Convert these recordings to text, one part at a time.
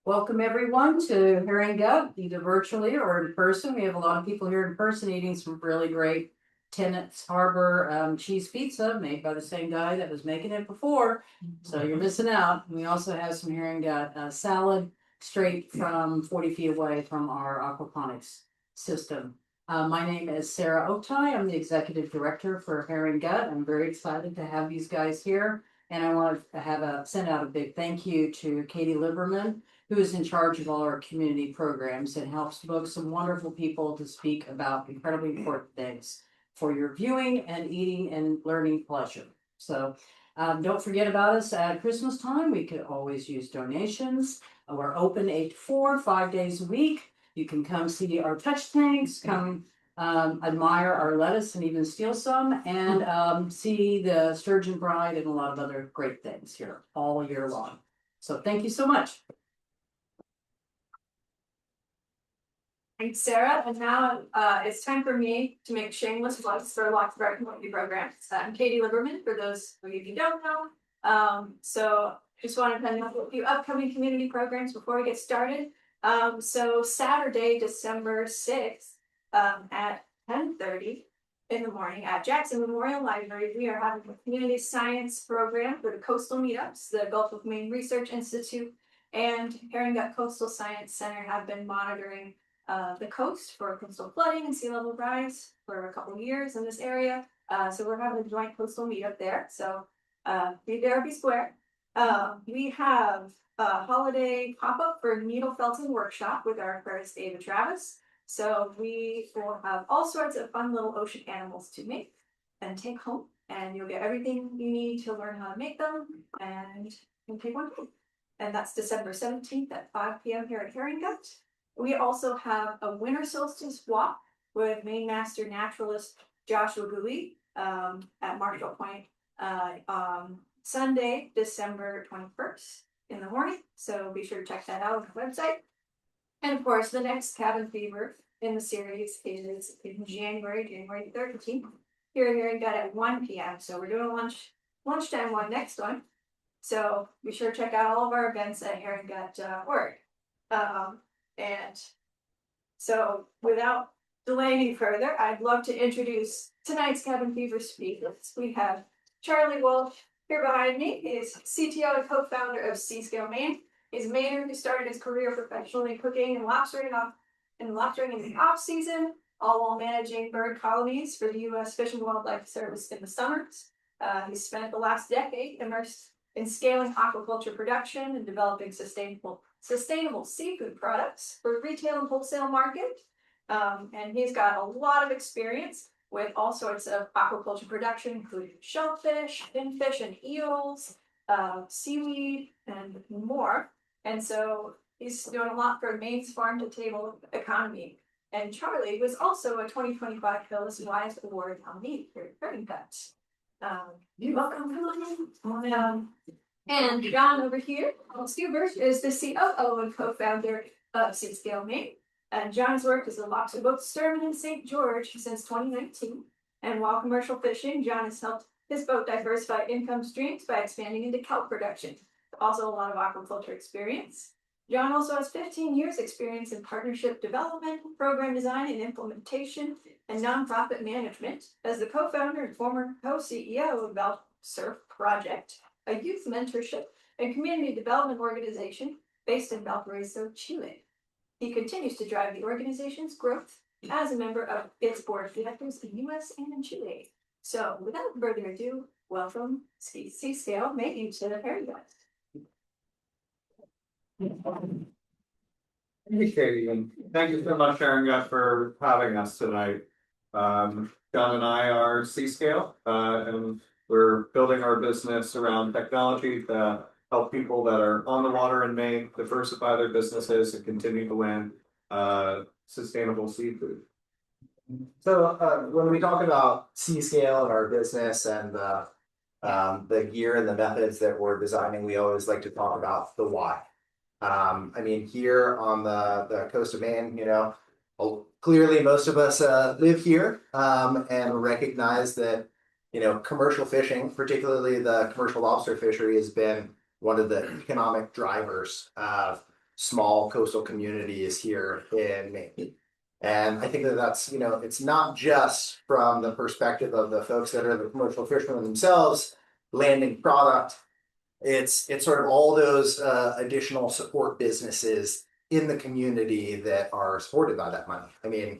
Welcome everyone to Herring Gut, either virtually or in person. We have a lot of people here in person eating some really great Tenants Harbor cheese pizza made by the same guy that was making it before. So you're missing out. We also have some Herring Gut salad straight from 40 feet away from our aquaponics system. My name is Sarah Otai. I'm the executive director for Herring Gut. I'm very excited to have these guys here. And I want to send out a big thank you to Katie Liberman, who is in charge of all our community programs and helps book some wonderful people to speak about incredibly important things for your viewing and eating and learning pleasure. So don't forget about us at Christmas time. We could always use donations. We're open 8 to 4, 5 days a week. You can come see our touch tanks, come admire our lettuce and even steal some, and see the sturgeon bride and a lot of other great things here all year long. So thank you so much. Thanks, Sarah. And now it's time for me to make shameless plugs for lots of our community programs. I'm Katie Liberman, for those of you who don't know. So just want to tell you a few upcoming community programs before we get started. So Saturday, December 6th, at 10:30 in the morning at Jackson Memorial Library, we are having a community science program for the coastal meetups. The Gulf of Maine Research Institute and Herring Gut Coastal Science Center have been monitoring the coast for coastal flooding and sea level rise for a couple of years in this area. So we're having a joint coastal meetup there. So be there, be square. We have a holiday pop-up for needle felting workshop with our artist Ava Travis. So we will have all sorts of fun little ocean animals to make and take home, and you'll get everything you need to learn how to make them and take one home. And that's December 17th at 5 p.m. here at Herring Gut. We also have a winter solstice walk with Maine Master Naturalist Joshua Goulet at Marshall Point on Sunday, December 21st in the morning. So be sure to check that out on the website. And of course, the next Cabin Fever in the series is in January 13th, here at Herring Gut at 1 p.m. So we're doing a lunchtime one next one. So be sure to check out all of our events at herringgut.org. And so without delaying any further, I'd love to introduce tonight's Cabin Fever speakers. We have Charlie Wolf here behind me. He's CTO and co-founder of Seascale Maine. He's a Mainer who started his career professionally cooking and lobstering in the off season, all while managing bird colonies for the U.S. Fish and Wildlife Service in the summers. He's spent the last decade immersed in scaling aquaculture production and developing sustainable seafood products for retail and wholesale market. And he's got a lot of experience with all sorts of aquaculture production, including shellfish, finfish, and eels, seaweed, and more. And so he's doing a lot for Maine's farm-to-table economy. And Charlie was also a 2025 Phyllis Wise Award nominee for Herring Gut. You're welcome. And John over here, Stubert, is the COO and co-founder of Seascale Maine. And John's worked as a lobster boat steersman in St. George since 2019. And while commercial fishing, John has helped his boat diversify income streams by expanding into kelp production. Also a lot of aquaculture experience. John also has 15 years experience in partnership development, program design and implementation, and nonprofit management as the co-founder and former co-CEO of Bell Surf Project, a youth mentorship and community development organization based in Valparaiso, Chile. He continues to drive the organization's growth as a member of its board of directors in the US and in Chile. So without further ado, welcome Seascale Maine to the Herring Gut. Hey, Katie, and thank you so much, Herring Gut, for having us tonight. John and I are Seascale, and we're building our business around technology to help people that are on the water in Maine diversify their businesses and continue to land sustainable seafood. So when we talk about Seascale and our business and the gear and the methods that we're designing, we always like to talk about the why. I mean, here on the coast of Maine, clearly most of us live here and recognize that, commercial fishing, particularly the commercial lobster fishery, has been one of the economic drivers of small coastal communities here in Maine. And I think that that's, it's not just from the perspective of the folks that are the commercial fishermen themselves landing product. It's sort of all those additional support businesses in the community that are supported by that money. I mean,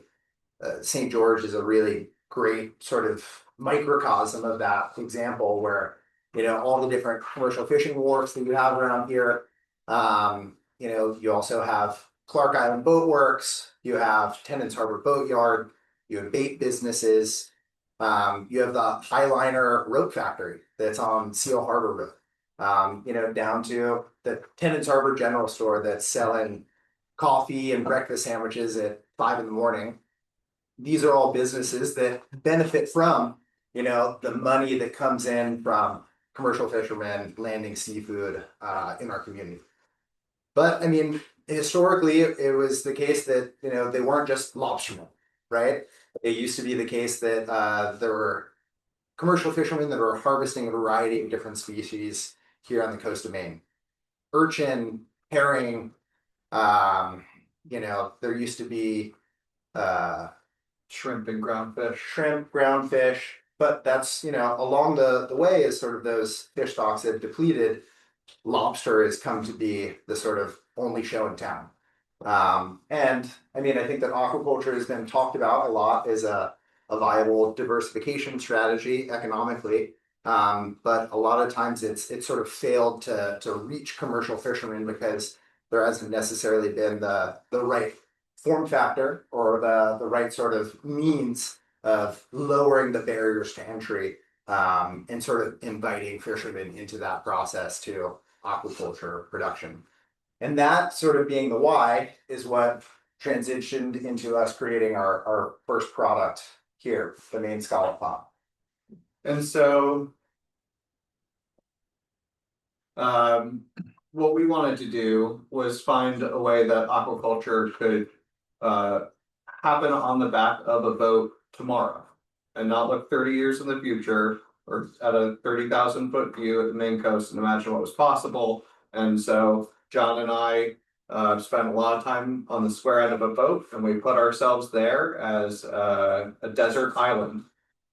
St. George is a really great sort of microcosm of that example where, all the different commercial fishing wharfs that you have around here. You also have Clark Island Boat Works, you have Tennant's Harbor Boatyard, you have bait businesses, you have the Highliner Rope Factory that's on Seal Harbor Road, down to the Tennant's Harbor General Store that's selling coffee and breakfast sandwiches at 5 a.m. These are all businesses that benefit from, the money that comes in from commercial fishermen landing seafood in our community. But I mean, historically, it was the case that, they weren't just lobstermen, right? It used to be the case that there were commercial fishermen that were harvesting a variety of different species here on the coast of Maine. Urchin, herring, there used to be Shrimp and groundfish. shrimp, groundfish, but that's, along the way as sort of those fish stocks have depleted, lobster has come to be the sort of only show in town. And I mean, I think that aquaculture has been talked about a lot as a viable diversification strategy economically. But a lot of times it's sort of failed to reach commercial fishermen because there hasn't necessarily been the right form factor or the right sort of means of lowering the barriers to entry and sort of inviting fishermen into that process to aquaculture production. And that sort of being the why is what transitioned into us creating our first product here, the Maine scallop pot. And so what we wanted to do was find a way that aquaculture could happen on the back of a boat tomorrow and not look 30 years in the future or at a 30,000 foot view at the Maine coast and imagine what was possible. And so John and I spent a lot of time on the square end of a boat, and we put ourselves there as a desert island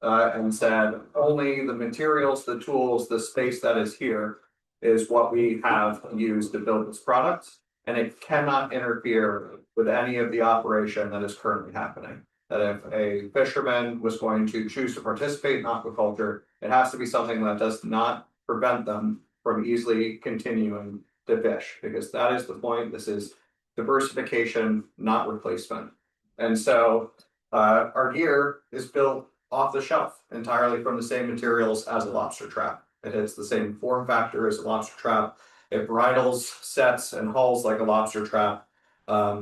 and said only the materials, the tools, the space that is here is what we have used to build this product, and it cannot interfere with any of the operation that is currently happening. That if a fisherman was going to choose to participate in aquaculture, it has to be something that does not prevent them from easily continuing to fish, because that is the point. This is diversification, not replacement. And so our gear is built off the shelf entirely from the same materials as a lobster trap. It has the same form factor as a lobster trap. It bridles, sets, and hulls like a lobster trap,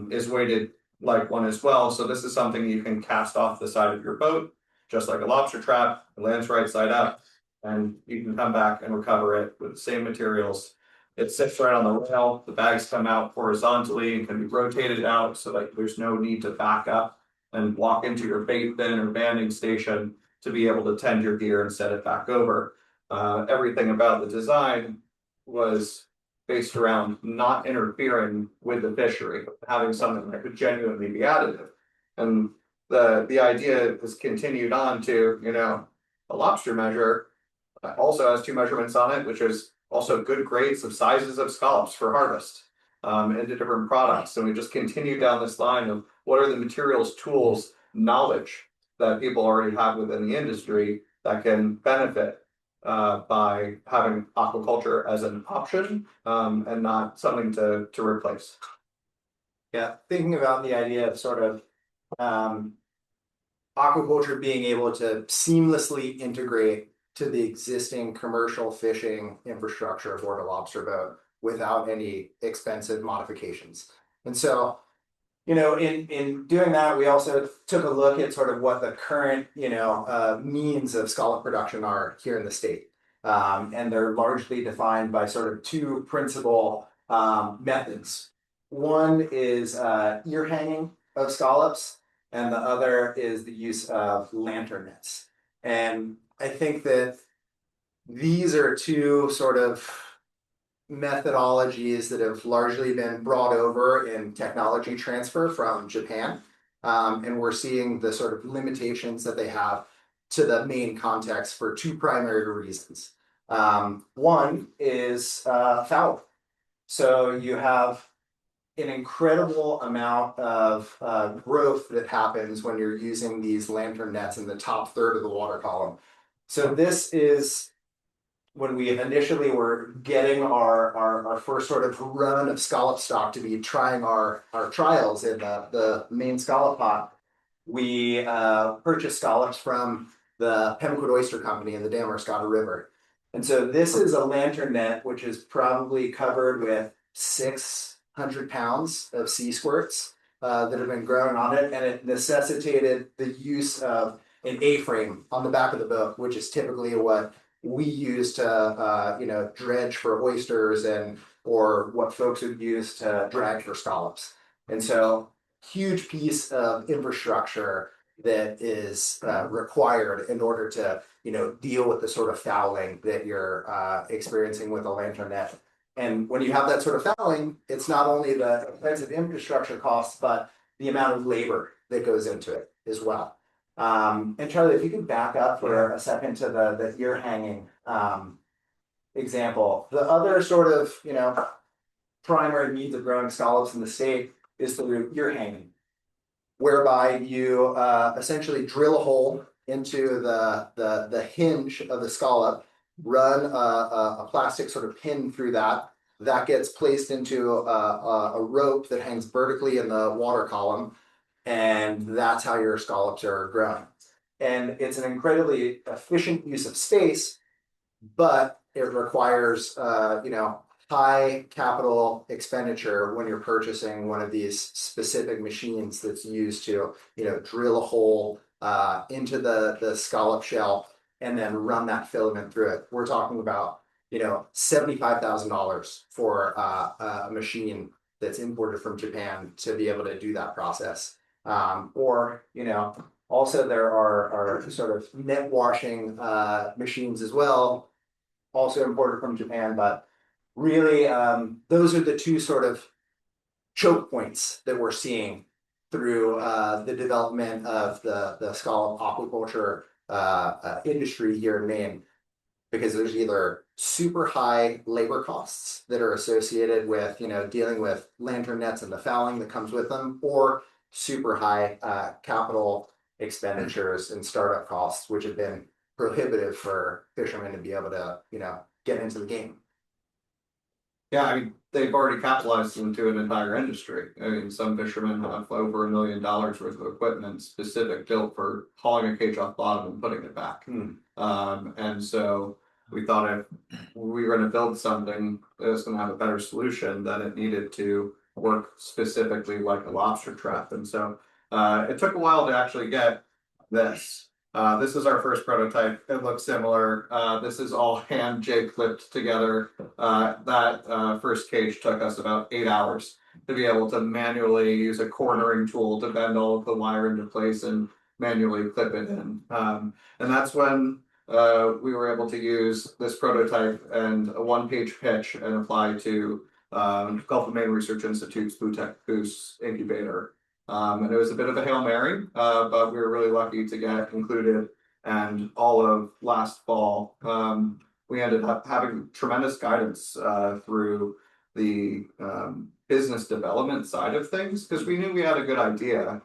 is weighted like one as well. So this is something you can cast off the side of your boat, just like a lobster trap. It lands right side up, and you can come back and recover it with the same materials. It sits right on the rail. The bags come out horizontally and can be rotated out so that there's no need to back up and walk into your bait bin or banding station to be able to tend your gear and set it back over. Everything about the design was based around not interfering with the fishery, having something that could genuinely be additive. And the idea has continued on to, a lobster measure also has 2 measurements on it, which is also good grades of sizes of scallops for harvest into different products. And we just continue down this line of what are the materials, tools, knowledge that people already have within the industry that can benefit by having aquaculture as an option and not something to replace. Yeah, thinking about the idea of sort of aquaculture being able to seamlessly integrate to the existing commercial fishing infrastructure aboard a lobster boat without any expensive modifications. And so, in doing that, we also took a look at sort of what the current, means of scallop production are here in the state. And they're largely defined by sort of 2 principal methods. One is ear hanging of scallops, and the other is the use of lantern nets. And I think that these are 2 sort of methodologies that have largely been brought over in technology transfer from Japan. And we're seeing the sort of limitations that they have to the Maine context for two primary reasons. One is foul. So you have an incredible amount of growth that happens when you're using these lantern nets in the top third of the water column. So this is when we initially were getting our first sort of run of scallop stock to be trying our trials in the Maine scallop pot. We purchased scallops from the Pemmican Oyster Company in the Damariscotta River. And so this is a lantern net, which is probably covered with 600 pounds of sea squirts that have been growing on it. And it necessitated the use of an A-frame on the back of the boat, which is typically what we use to dredge for oysters and or what folks would use to drag for scallops. And so huge piece of infrastructure that is required in order to deal with the sort of fouling that you're experiencing with a lantern net. And when you have that sort of fouling, it's not only the expensive infrastructure costs, but the amount of labor that goes into it as well. And Charlie, if you could back up for a second to the ear hanging example. The other sort of primary means of growing scallops in the state is through ear hanging, whereby you essentially drill a hole into the hinge of the scallop, run a plastic sort of pin through that. That gets placed into a rope that hangs vertically in the water column, and that's how your scallops are growing. And it's an incredibly efficient use of space, but it requires high capital expenditure when you're purchasing one of these specific machines that's used to drill a hole into the scallop shell and then run that filament through it. We're talking about $75,000 for a machine that's imported from Japan to be able to do that process. Also there are sort of net washing machines as well, also imported from Japan, but really those are the two sort of choke points that we're seeing through the development of the scallop aquaculture industry here in Maine, because there's either super high labor costs that are associated with dealing with lantern nets and the fouling that comes with them, or super high capital expenditures and startup costs, which have been prohibitive for fishermen to be able to get into the game. Yeah, I mean, they've already capitalized into an entire industry. I mean, some fishermen have over $1 million worth of equipment specific built for hauling a cage off bottom and putting it back. And so we thought if we were going to build something that was going to have a better solution, then it needed to work specifically like a lobster trap. And so it took a while to actually get this. This is our first prototype. It looks similar. This is all hand jig clipped together. That first cage took us about 8 hours to be able to manually use a cornering tool to bend all of the wire into place and manually clip it in. And that's when we were able to use this prototype and a one-page pitch and apply to Gulf of Maine Research Institute's Blue Tech Goose incubator. And it was a bit of a Hail Mary, but we were really lucky to get included. And all of last fall, we ended up having tremendous guidance through the business development side of things, because we knew we had a good idea,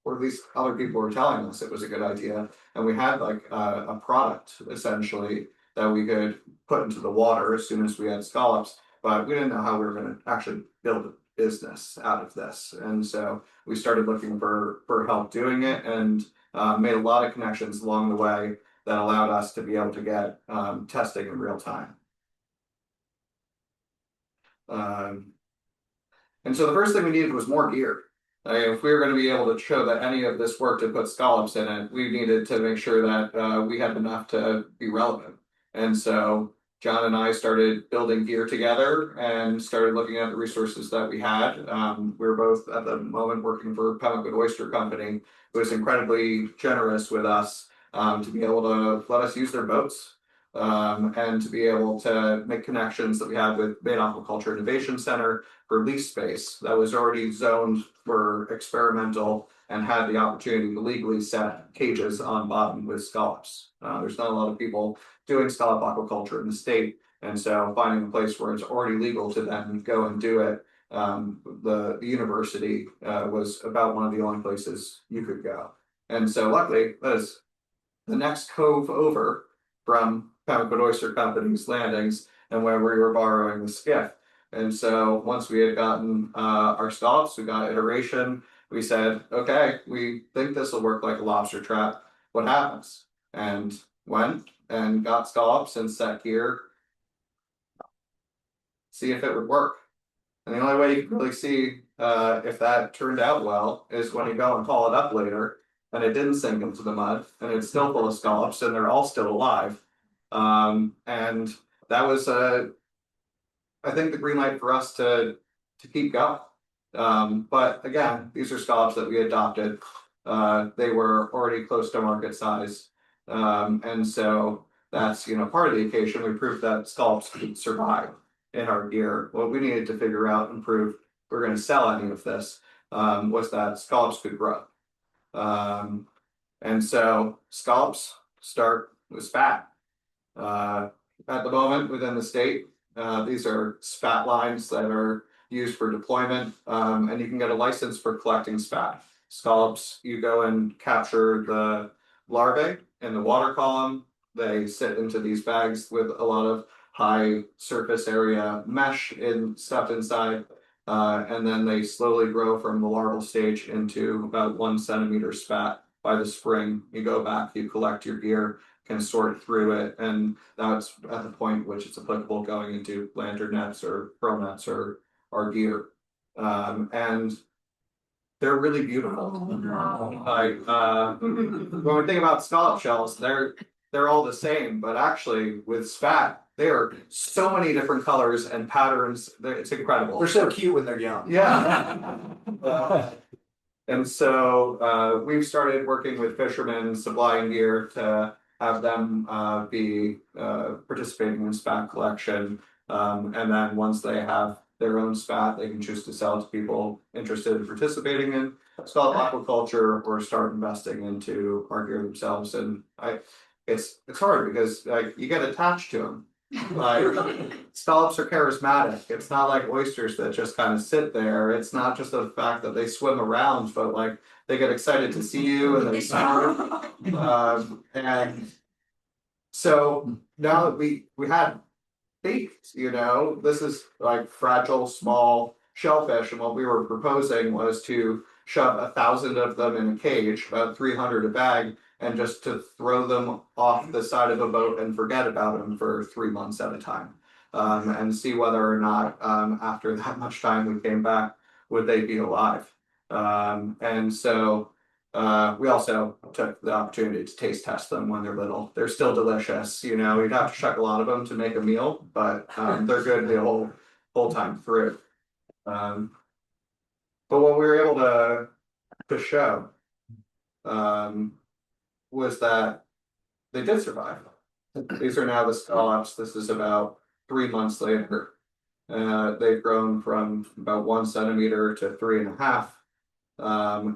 or at least other people were telling us it was a good idea. And we had like a product essentially that we could put into the water as soon as we had scallops, but we didn't know how we were going to actually build a business out of this. And so we started looking for help doing it, and made a lot of connections along the way that allowed us to be able to get testing in real time. And so the first thing we needed was more gear. If we were going to be able to show that any of this worked to put scallops in it, we needed to make sure that we had enough to be relevant. And so John and I started building gear together and started looking at the resources that we had. We were both at the moment working for Pemmican Oyster Company, who was incredibly generous with us to be able to let us use their boats. And to be able to make connections that we had with Maine Aquaculture Innovation Center for lease space that was already zoned for experimental and had the opportunity to legally set cages on bottom with scallops. There's not a lot of people doing scallop aquaculture in the state, and so finding a place where it's already legal to then go and do it, the university was about one of the only places you could go. And so luckily, that is the next cove over from Pembroke Oyster Company's landings and where we were borrowing the skiff. And so once we had gotten our scallops, we got iteration, we said, okay, we think this will work like a lobster trap. What happens? And went and got scallops and set gear, see if it would work. And the only way you can really see if that turned out well is when you go and call it up later and it didn't sink into the mud and it's still full of scallops and they're all still alive. And that was I think the green light for us to keep going. But again, these are scallops that we adopted. They were already close to market size. And so that's, part of the occasion. We proved that scallops could survive in our gear. What we needed to figure out and prove if we're going to sell any of this was that scallops could grow. And so scallops start with spat. At the moment within the state, these are spat lines that are used for deployment, and you can get a license for collecting spat. Scallops, you go and capture the larvae in the water column. They sit into these bags with a lot of high surface area mesh and stuff inside, and then they slowly grow from the larval stage into about 1 centimeter spat. By the spring, you go back, you collect your gear, can sort through it, and that's at the point which it's applicable going into lantern nets or pro nets or gear. And they're really beautiful. When we think about scallop shells, they're all the same, but actually with spat, they are so many different colors and patterns. It's incredible. They're so cute when they're young. Yeah. And so we've started working with fishermen, supplying gear to have them be participating in spat collection. And then once they have their own spat, they can choose to sell to people interested in participating in scallop aquaculture or start investing into our gear themselves. And it's hard because you get attached to them. Scallops are charismatic. It's not like oysters that just kind of sit there. It's not just the fact that they swim around, but they get excited to see you and they start. And so now that we had bait, this is like fragile, small shellfish, and what we were proposing was to shove 1,000 of them in a cage, about 300 a bag, and just to throw them off the side of a boat and forget about them for 3 months at a time, and see whether or not after that much time we came back, would they be alive. And so we also took the opportunity to taste test them when they're little. They're still delicious. You'd have to chuck a lot of them to make a meal, but they're good the whole time through. But what we were able to show was that they did survive. These are now the scallops. This is about 3 months later. They've grown from about 1 centimeter to 3.5,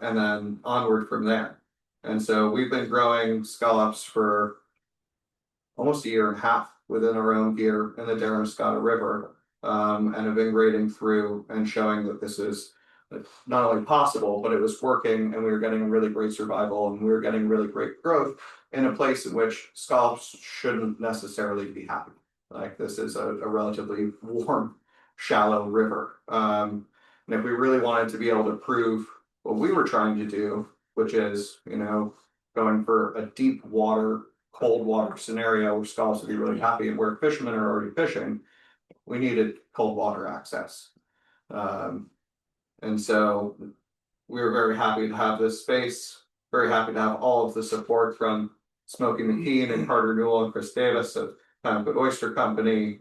and then onward from there. And so we've been growing scallops for almost 1.5 years within our own gear in the Darren River, and have been grading through and showing that this is not only possible, but it was working, and we were getting really great survival, and we were getting really great growth in a place in which scallops shouldn't necessarily be happy. This is a relatively warm, shallow river. And if we really wanted to be able to prove what we were trying to do, which is, going for a deep water, cold water scenario where scallops would be really happy and where fishermen are already fishing, we needed cold water access. And so we were very happy to have this space, very happy to have all of the support from Smokey McKean and Carter Newell and Chris Davis of Pembroke Oyster Company,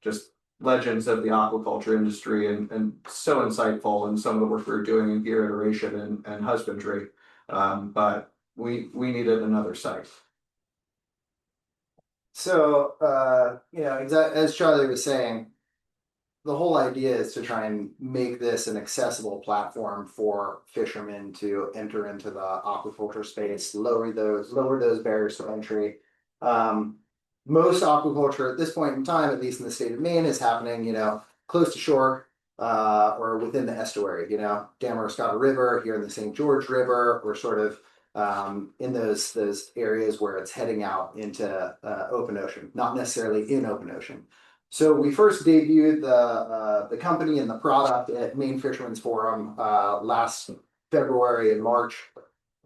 just legends of the aquaculture industry, and so insightful in some of the work we were doing in gear iteration and husbandry. But we needed another site. So, as Charlie was saying, the whole idea is to try and make this an accessible platform for fishermen to enter into the aquaculture space, lower those barriers to entry. Most aquaculture at this point in time, at least in the state of Maine, is happening, close to shore, or within the estuary. Damariscotta River, here in the St. George River, we're sort of in those areas where it's heading out into open ocean, not necessarily in open ocean. So we first debuted the company and the product at Maine Fishermen's Forum last February and March,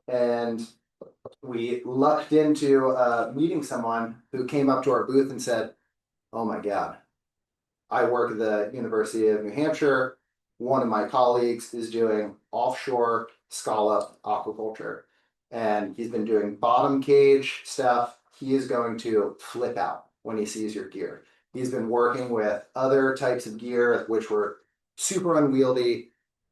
and we lucked into meeting someone who came up to our booth and said, "Oh my God, I work at the University of New Hampshire. One of my colleagues is doing offshore scallop aquaculture, and he's been doing bottom cage stuff. He is going to flip out when he sees your gear. He's been working with other types of gear which were super unwieldy,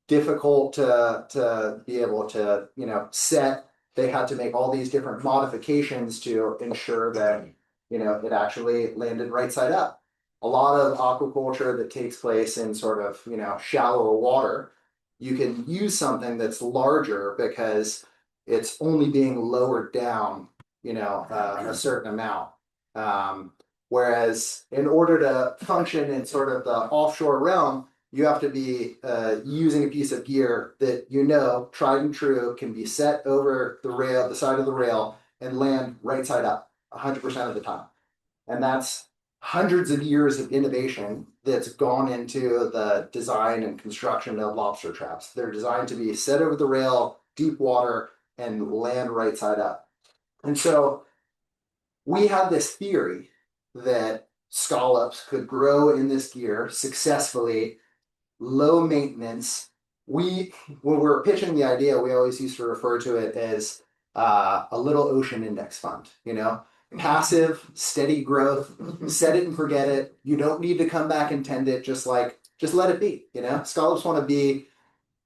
difficult to be able to, set. They had to make all these different modifications to ensure that, it actually landed right side up. A lot of aquaculture that takes place in sort of, shallower water, you can use something that's larger because it's only being lowered down, a certain amount. Whereas in order to function in sort of the offshore realm, you have to be using a piece of gear that tried and true, can be set over the rail, the side of the rail, and land right side up 100% of the time. And that's hundreds of years of innovation that's gone into the design and construction of lobster traps. They're designed to be set over the rail, deep water, and land right side up. And so we had this theory that scallops could grow in this gear successfully, low maintenance. When we were pitching the idea, we always used to refer to it as a little ocean index fund, passive, steady growth, set it and forget it. You don't need to come back and tend it, just let it be, Scallops want to be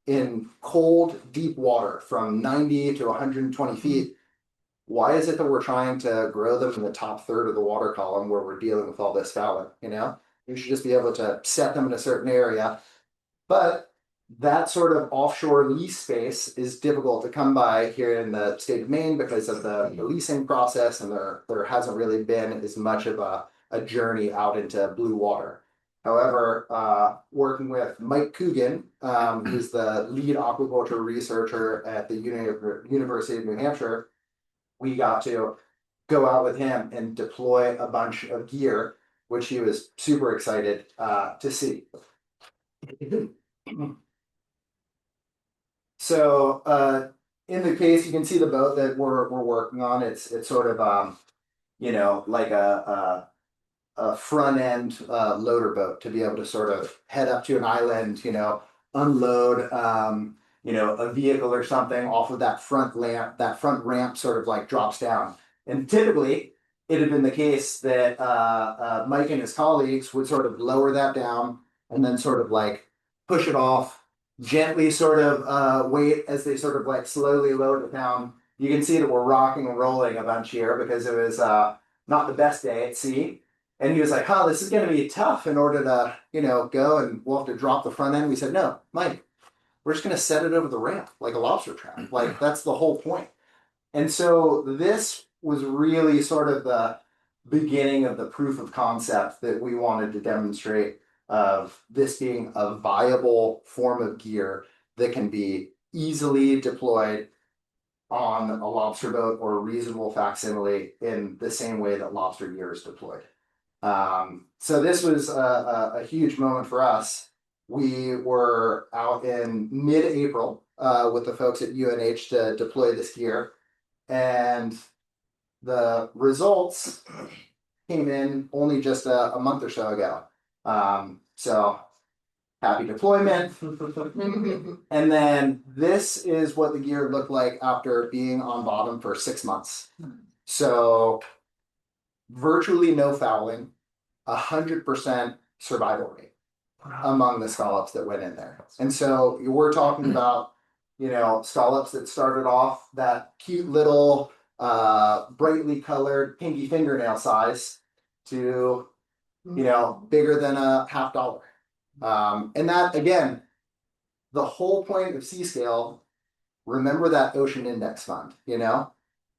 in cold, deep water from 90 to 120 feet. Why is it that we're trying to grow them in the top third of the water column where we're dealing with all this fouling, You should just be able to set them in a certain area. But that sort of offshore lease space is difficult to come by here in the state of Maine because of the leasing process, and there hasn't really been as much of a journey out into blue water. However, working with Mike Coogan, who's the lead aquaculture researcher at the University of New Hampshire, we got to go out with him and deploy a bunch of gear, which he was super excited to see. So in the case, you can see the boat that we're working on. It's sort of like a front end loader boat to be able to sort of head up to an island, unload a vehicle or something off of that front ramp sort of like drops down. And typically it had been the case that Mike and his colleagues would sort of lower that down and then sort of like push it off, gently sort of wait as they sort of like slowly lower it down. You can see that we're rocking and rolling a bunch here because it was not the best day at sea. And he was like, this is going to be tough in order to, go, and we'll have to drop the front end. We said, no, Mike, we're just going to set it over the ramp like a lobster trap. Like, that's the whole point. And so this was really sort of the beginning of the proof of concept that we wanted to demonstrate of this being a viable form of gear that can be easily deployed on a lobster boat or a reasonable facsimile in the same way that lobster gear is deployed. So this was a huge moment for us. We were out in mid-April with the folks at UNH to deploy this gear, and the results came in only just a month or so ago. So happy deployment. And then this is what the gear looked like after being on bottom for 6 months. So virtually no fouling, 100% survival rate among the scallops that went in there. And so we're talking about, scallops that started off that cute little, brightly colored pinky fingernail size to, bigger than a $50. And that, again, the whole point of Seascale, remember that ocean index fund,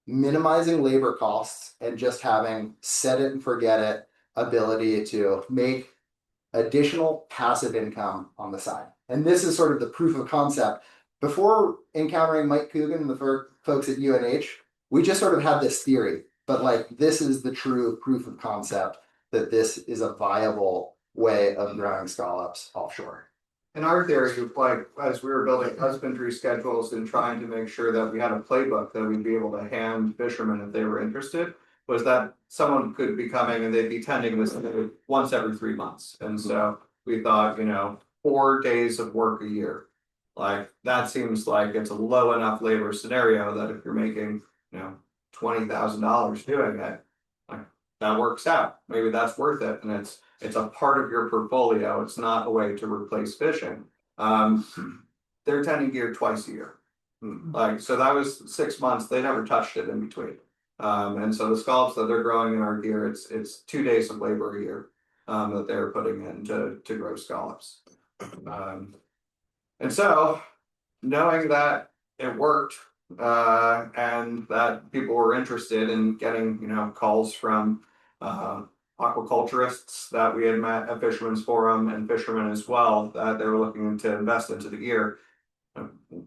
minimizing labor costs and just having set it and forget it ability to make additional passive income on the side. And this is sort of the proof of concept. Before encountering Mike Coogan and the folks at UNH, we just sort of had this theory, but like this is the true proof of concept that this is a viable way of growing scallops offshore. In our theory, like as we were building husbandry schedules and trying to make sure that we had a playbook that we'd be able to hand fishermen if they were interested, was that someone could be coming and they'd be tending this once every 3 months. And so we thought, 4 days of work a year. Like that seems like it's a low enough labor scenario that if you're making, $20,000 doing it, like that works out. Maybe that's worth it. And it's a part of your portfolio. It's not a way to replace fishing. They're tending gear twice a year. Like, so that was 6 months. They never touched it in between. And so the scallops that they're growing in our gear, it's 2 days of labor a year that they're putting in to grow scallops. And so knowing that it worked and that people were interested in getting, calls from aquaculturists that we had met at Fisherman's Forum and fishermen as well, that they were looking to invest into the gear,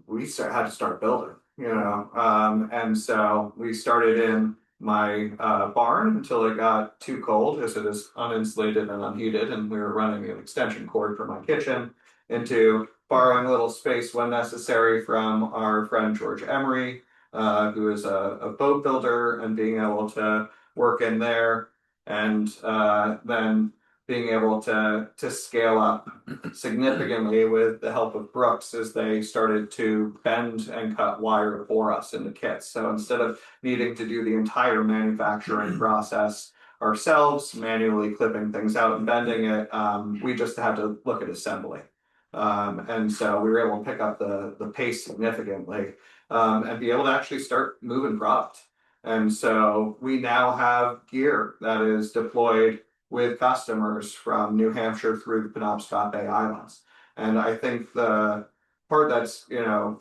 we had to start building, and so we started in my barn until it got too cold because it is uninsulated and unheated, and we were running an extension cord from my kitchen into borrowing a little space when necessary from our friend George Emery, who is a boat builder, and being able to work in there, and then being able to scale up significantly with the help of Brooks as they started to bend and cut wire for us in the kits. So instead of needing to do the entire manufacturing process ourselves, manually clipping things out and bending it, we just had to look at assembly. And so we were able to pick up the pace significantly and be able to actually start moving product. And so we now have gear that is deployed with customers from New Hampshire through the Penobscot Bay Islands. And I think the part that's,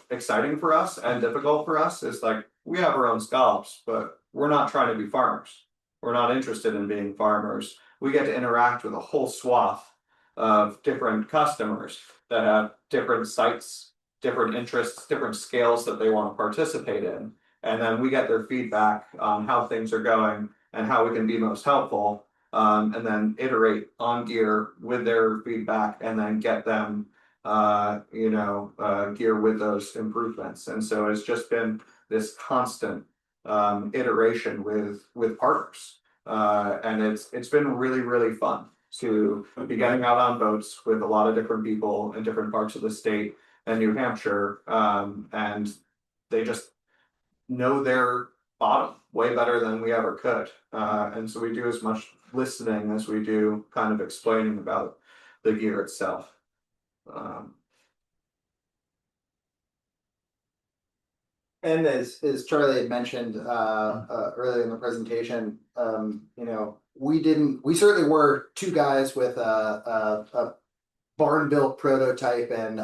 exciting for us and difficult for us is like, we have our own scallops, but we're not trying to be farmers. We're not interested in being farmers. We get to interact with a whole swath of different customers that have different sites, different interests, different scales that they want to participate in. And then we get their feedback on how things are going and how we can be most helpful, and then iterate on gear with their feedback and then get them, gear with those improvements. And so it's just been this constant iteration with partners. And it's been really, really fun to be getting out on boats with a lot of different people in different parts of the state and New Hampshire. And they just know their bottom way better than we ever could. And so we do as much listening as we do kind of explaining about the gear itself. And as Charlie had mentioned earlier in the presentation, we certainly were two guys with a barn built prototype and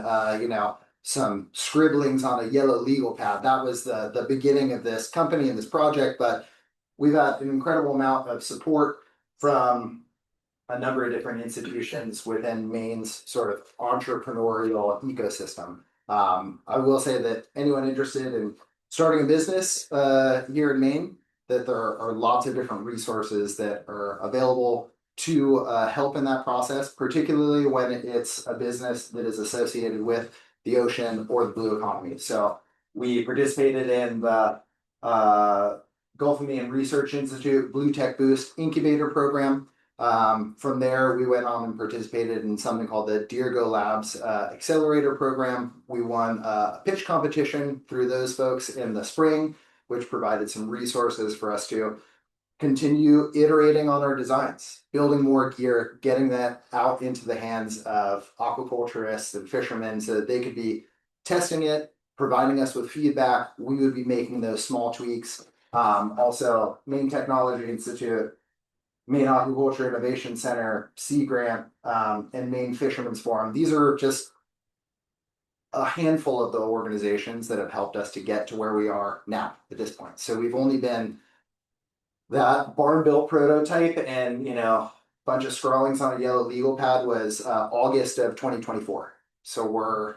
some scribblings on a yellow legal pad. That was the beginning of this company and this project, but we've had an incredible amount of support from a number of different institutions within Maine's sort of entrepreneurial ecosystem. I will say that anyone interested in starting a business here in Maine, that there are lots of different resources that are available to help in that process, particularly when it's a business that is associated with the ocean or the blue economy. So we participated in the Gulf of Maine Research Institute Blue Tech Boost Incubator Program. From there, we went on and participated in something called the Deergo Labs Accelerator Program. We won a pitch competition through those folks in the spring, which provided some resources for us to continue iterating on our designs, building more gear, getting that out into the hands of aquaculturists and fishermen so that they could be testing it, providing us with feedback. We would be making those small tweaks Also Maine Technology Institute, Maine Aquaculture Innovation Center, Sea Grant, and Maine Fishermen's Forum. These are just a handful of the organizations that have helped us to get to where we are now at this point. So we've only been that barn built prototype and, bunch of scrawlings on a yellow legal pad was August of 2024. So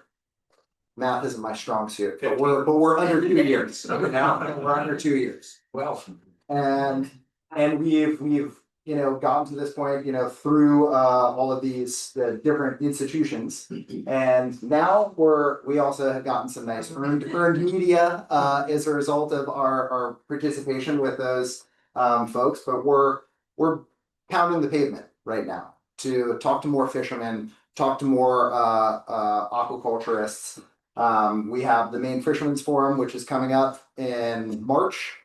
math isn't my strong suit, but we're under 2 years. Now we're under 2 years. Well, And we've gotten to this point, through all of the different institutions. And now we also have gotten some nice earned media as a result of our participation with those folks, but we're pounding the pavement right now to talk to more fishermen, talk to more aquaculturists. We have the Maine Fishermen's Forum, which is coming up in March.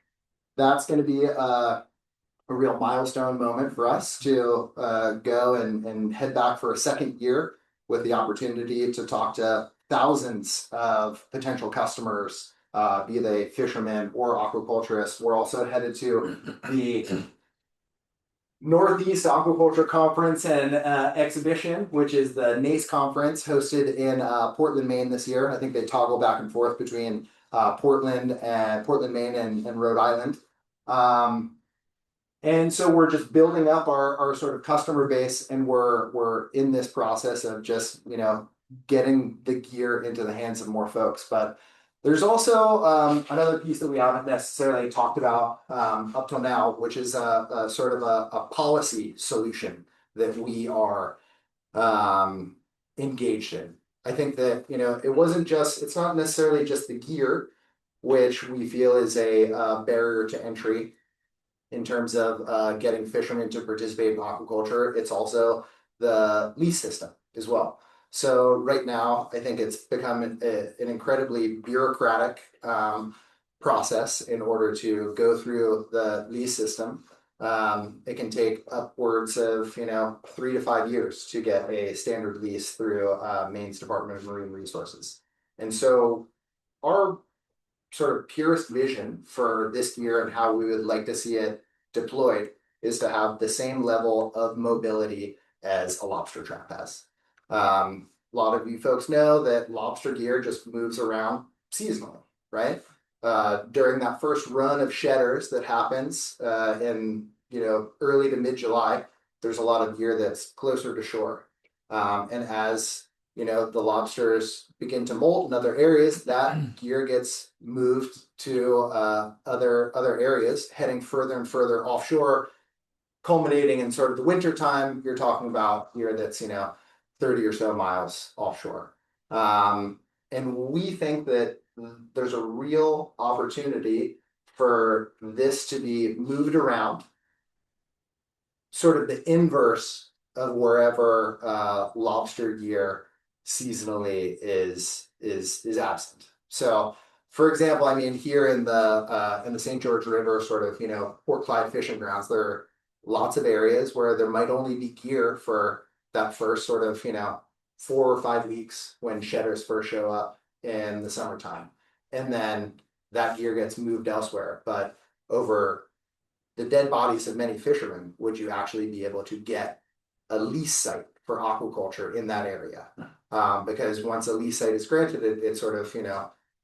That's going to be a real milestone moment for us to go and head back for a second year with the opportunity to talk to thousands of potential customers, be they fishermen or aquaculturists. We're also headed to the Northeast Aquaculture Conference and Exhibition, which is the NACE conference hosted in Portland, Maine this year. I think they toggle back and forth between Portland, Maine, and Rhode Island. And so we're just building up our sort of customer base, and we're in this process of just getting the gear into the hands of more folks. But there's also another piece that we haven't necessarily talked about up till now, which is a sort of a policy solution that we are engaged in. I think that it's not necessarily just the gear, which we feel is a barrier to entry in terms of getting fishermen to participate in aquaculture. It's also the lease system as well. So right now, I think it's become an incredibly bureaucratic process in order to go through the lease system. It can take upwards of 3 to 5 years to get a standard lease through Maine's Department of Marine Resources. And so our sort of purest vision for this year and how we would like to see it deployed is to have the same level of mobility as a lobster trap has. A lot of you folks know that lobster gear just moves around seasonally, right? During that first run of shedders that happens in early to mid-July, there's a lot of gear that's closer to shore. And as the lobsters begin to molt in other areas, that gear gets moved to other areas, heading further and further offshore, culminating in sort of the winter time. You're talking about gear that's 30 or so miles offshore. And we think that there's a real opportunity for this to be moved around, sort of the inverse of wherever lobster gear seasonally is absent. So, for example, here in the St. George River, sort of Port Clyde fishing grounds, there are lots of areas where there might only be gear for that first sort of 4 or 5 weeks when shedders first show up in the summertime, and then that gear gets moved elsewhere. But over the dead bodies of many fishermen, would you actually be able to get a lease site for aquaculture in that area? Because once a lease site is granted, it sort of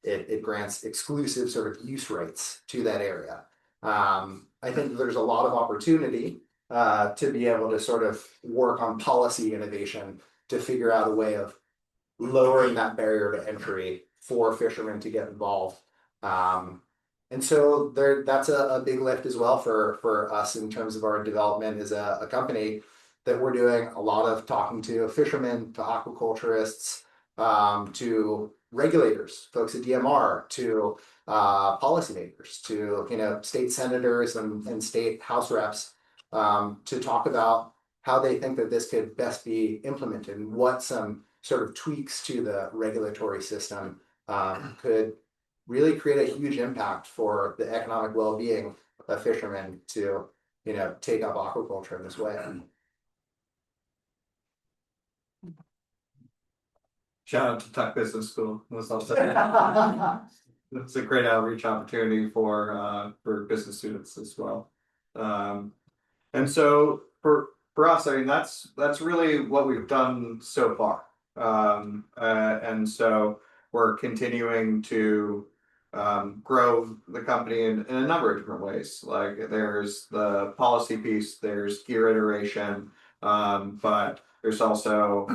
it grants exclusive sort of use rights to that area. I think there's a lot of opportunity to be able to sort of work on policy innovation to figure out a way of lowering that barrier to entry for fishermen to get involved. And so that's a big lift as well for us in terms of our development as a company, that we're doing a lot of talking to fishermen, to aquaculturists, to regulators, folks at DMR, to policymakers, to state senators and state house reps, to talk about how they think that this could best be implemented and what some sort of tweaks to the regulatory system could really create a huge impact for the economic well-being of fishermen to take up aquaculture in this way. Shout out to Tech Business School. it's a great outreach opportunity for business students as well. And so for us, I mean, that's really what we've done so far. And so we're continuing to grow the company in a number of different ways. Like there's the policy piece, there's gear iteration, but there's also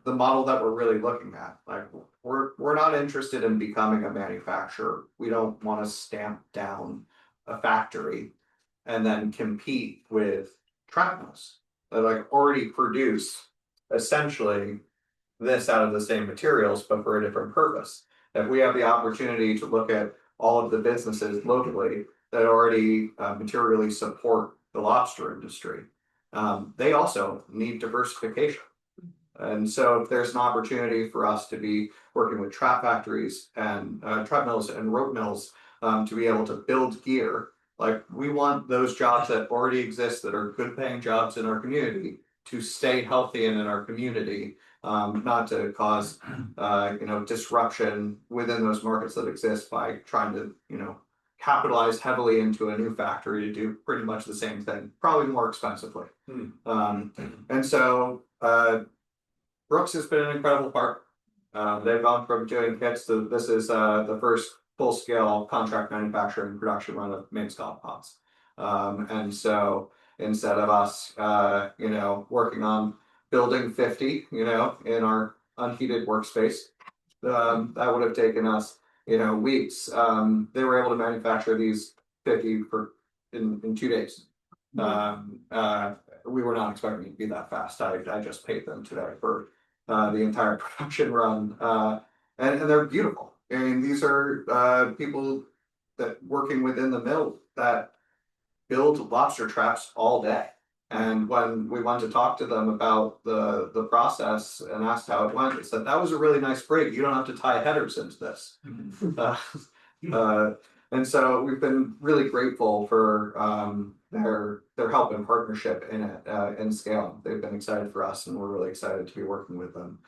the model that we're really looking at. Like we're not interested in becoming a manufacturer. We don't want to stamp down a factory and then compete with trap mills that like already produce essentially this out of the same materials, but for a different purpose. If we have the opportunity to look at all of the businesses locally that already materially support the lobster industry, they also need diversification. And so if there's an opportunity for us to be working with trap factories and trap mills and rope mills to be able to build gear, like we want those jobs that already exist that are good paying jobs in our community to stay healthy and in our community, not to cause disruption within those markets that exist by trying to capitalize heavily into a new factory to do pretty much the same thing, probably more expensively. And so Brooks has been an incredible partner. They've gone from doing kits to this is the first full-scale contract manufacturing production run of Maine scallop pots. And so instead of us, working on building 50, in our unheated workspace, that would have taken us, weeks. They were able to manufacture these 50 in 2 days. We were not expecting it to be that fast. I just paid them today for the entire production run, and they're beautiful. I mean, these are people that working within the mill that build lobster traps all day. And when we went to talk to them about the process and asked how it went, they said that was a really nice break. You don't have to tie headers into this. And so we've been really grateful for their help and partnership in it in scale. They've been excited for us, and we're really excited to be working with them.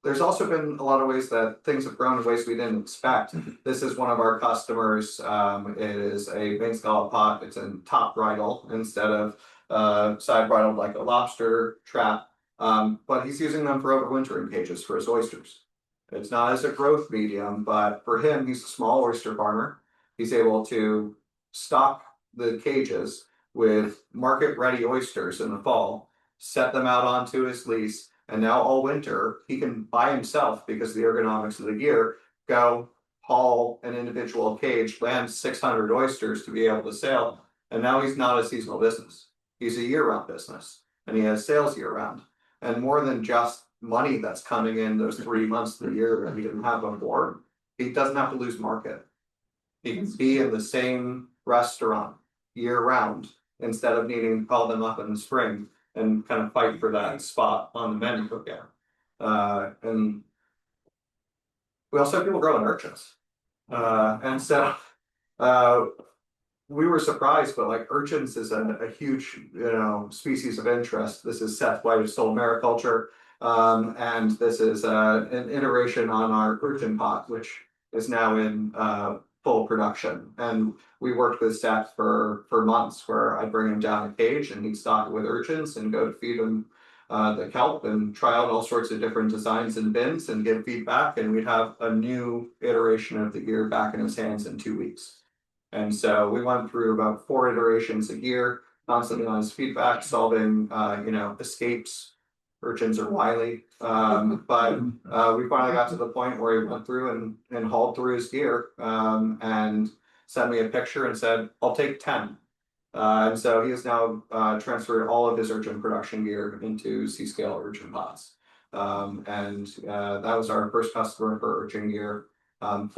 There's also been a lot of ways that things have grown in ways we didn't expect. This is one of our customers. It is a Maine scallop pot. It's in top bridle instead of side bridled like a lobster trap. But he's using them for overwintering cages for his oysters. It's not as a growth medium, but for him, he's a small oyster farmer. He's able to stock the cages with market-ready oysters in the fall, set them out onto his lease, and now all winter, he can by himself, because of the ergonomics of the gear, go haul an individual cage, land 600 oysters to be able to sell. And now he's not a seasonal business. He's a year-round business, and he has sales year-round. And more than just money that's coming in those 3 months of the year that he didn't have before, he doesn't have to lose market. He can be in the same restaurant year-round instead of needing to call them up in the spring and kind of fight for that spot on the menu again. And we also have people growing urchins. And so we were surprised, but like urchins is a huge, species of interest. This is Seth White's Soul Mariculture. And this is an iteration on our urchin pot, which is now in full production. And we worked with Seth for months where I'd bring him down a cage and he'd stock it with urchins and go to feed him the kelp and try out all sorts of different designs and bins and give feedback. And we'd have a new iteration of the gear back in his hands in 2 weeks. And so we went through about 4 iterations a year, constantly on his feedback, solving, escapes. Urchins are wily, but we finally got to the point where he went through and hauled through his gear and sent me a picture and said, "I'll take 10." And so he has now transferred all of his urchin production gear into Seascale urchin pots. And that was our first customer for urchin gear.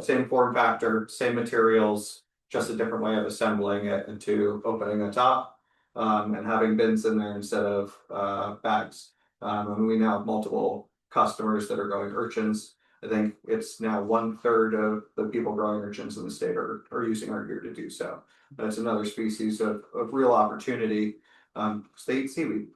Same form factor, same materials, just a different way of assembling it into opening the top and having bins in there instead of bags. And we now have multiple customers that are growing urchins. I think it's now 1/3 of the people growing urchins in the state are using our gear to do so. That's another species of real opportunity. They eat seaweed.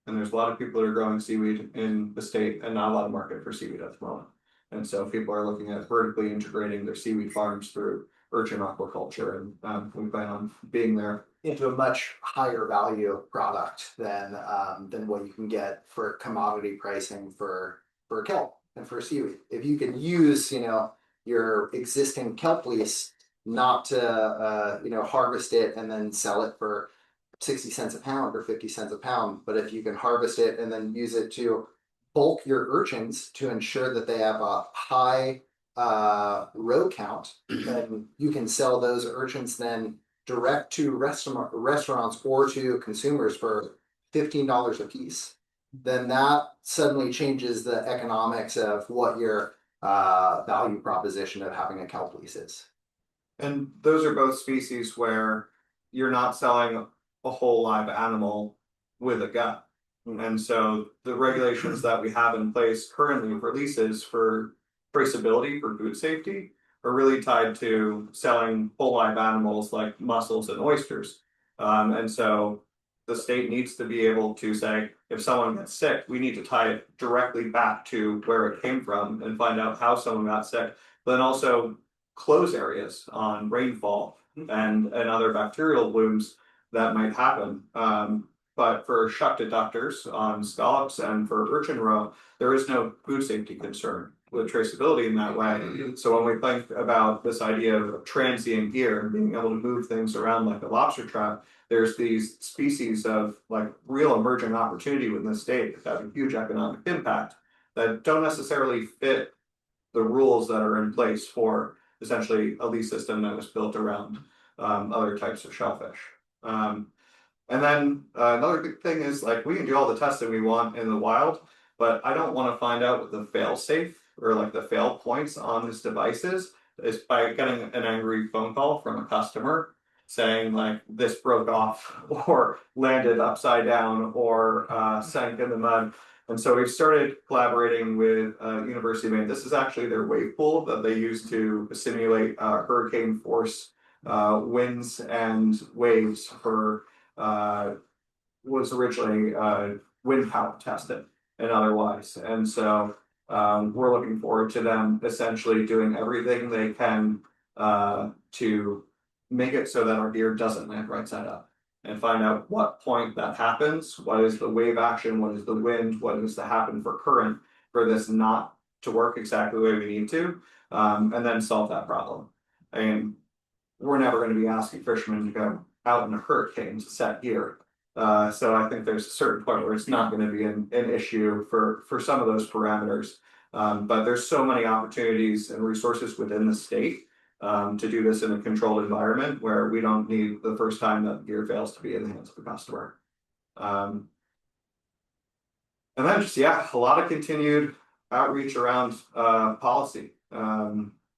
And there's a lot of people that are growing seaweed in the state and not a lot of market for seaweed at the moment. And so people are looking at vertically integrating their seaweed farms through urchin aquaculture, and we plan on being there. Into a much higher value product than what you can get for commodity pricing for kelp and for seaweed. If you could use, your existing kelp lease not to harvest it and then sell it for 60 cents a pound or 50 cents a pound, but if you can harvest it and then use it to bulk your urchins to ensure that they have a high row count, then you can sell those urchins then direct to restaurants or to consumers for $15 a piece. Then that suddenly changes the economics of what your value proposition of having a kelp lease is. And those are both species where you're not selling a whole live animal with a gut. And so the regulations that we have in place currently for leases for traceability for food safety are really tied to selling whole live animals like mussels and oysters. And so the state needs to be able to say, if someone gets sick, we need to tie it directly back to where it came from and find out how someone got sick. But then also close areas on rainfall and other bacterial blooms that might happen. But for shuck deductors on scallops and for urchin roe, there is no food safety concern with traceability in that way. So when we think about this idea of transient gear and being able to move things around like a lobster trap, there's these species of like real emerging opportunity within the state that have a huge economic impact that don't necessarily fit the rules that are in place for essentially a lease system that was built around other types of shellfish. And then another big thing is like we can do all the testing we want in the wild, but I don't want to find out what the fail safe or like the fail points on this device is by getting an angry phone call from a customer saying like this broke off or landed upside down or sank in the mud. And so we've started collaborating with University of Maine. This is actually their wave pool that they use to simulate hurricane force winds and waves for was originally wind power tested and otherwise. And so we're looking forward to them essentially doing everything they can to make it so that our gear doesn't land right side up and find out what point that happens, what is the wave action, what is the wind, what needs to happen for current for this not to work exactly the way we need to, and then solve that problem. And we're never going to be asking fishermen to go out in a hurricane to set gear. So I think there's a certain point where it's not going to be an issue for some of those parameters. But there's so many opportunities and resources within the state to do this in a controlled environment where we don't need the first time that gear fails to be in the hands of the customer. And then just, yeah, a lot of continued outreach around policy.